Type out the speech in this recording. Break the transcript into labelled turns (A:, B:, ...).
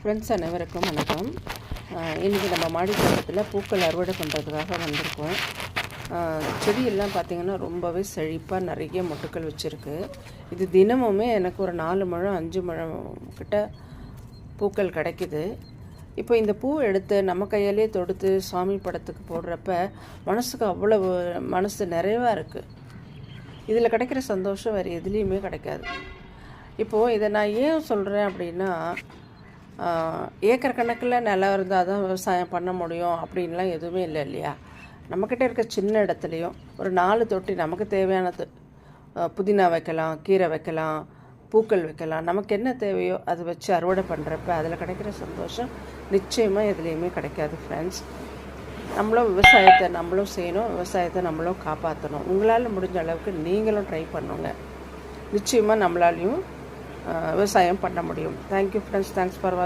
A: Friends அனைவருக்கும் வணக்கம். இன்றைக்கி நம்ம மாடி தோட்டத்தில் பூக்கள் அறுவடை பண்ணுறதுக்காக வந்திருக்கோம். செடியெல்லாம் பார்த்திங்கன்னா ரொம்பவே செழிப்பாக நிறைய மொட்டுக்கள் வச்சுருக்கு. இது தினமுமே எனக்கு ஒரு 4 முழம் 5 முழம் கிட்ட பூக்கள் கிடைக்கிது. இப்போ இந்த பூ எடுத்து நம்ம கையாலே தொடுத்து சுவாமி படத்துக்கு போடுறப்ப மனசுக்கு அவ்வளவு மனசு நிறைவாக இருக்குது. இதில் கிடைக்கிற சந்தோஷம் வேறு எதுலேயுமே கிடைக்காது. இப்போது இதை நான் ஏன் சொல்கிறேன் அப்படின்னா, ஏக்கர் கணக்கில் நிலம் இருந்தால் தான் விவசாயம் பண்ண முடியும் அப்படின்லாம் எதுவுமே இல்லை இல்லையா. நம்மக்கிட்ட இருக்க சின்ன இடத்துலையும் ஒரு 4 தொட்டி நமக்கு தேவையானது, புதினா வைக்கலாம், கீரை வைக்கலாம், பூக்கள் வைக்கலாம், நமக்கு என்ன தேவையோ அதை வச்சு அறுவடை பண்ணுறப்ப அதில் கிடைக்கிற சந்தோஷம் நிச்சயமாக எதுலேயுமே கிடைக்காது ஃப்ரெண்ட்ஸ். நம்மளும் விவசாயத்தை நம்மளும் செய்யணும், விவசாயத்தை நம்மளும் காப்பாற்றணும். உங்களால் முடிஞ்ச அளவுக்கு நீங்களும் ட்ரை பண்ணுங்க. நிச்சயமாக நம்மளாலையும் விவசாயம் பண்ண முடியும். Thank you friends. Thanks for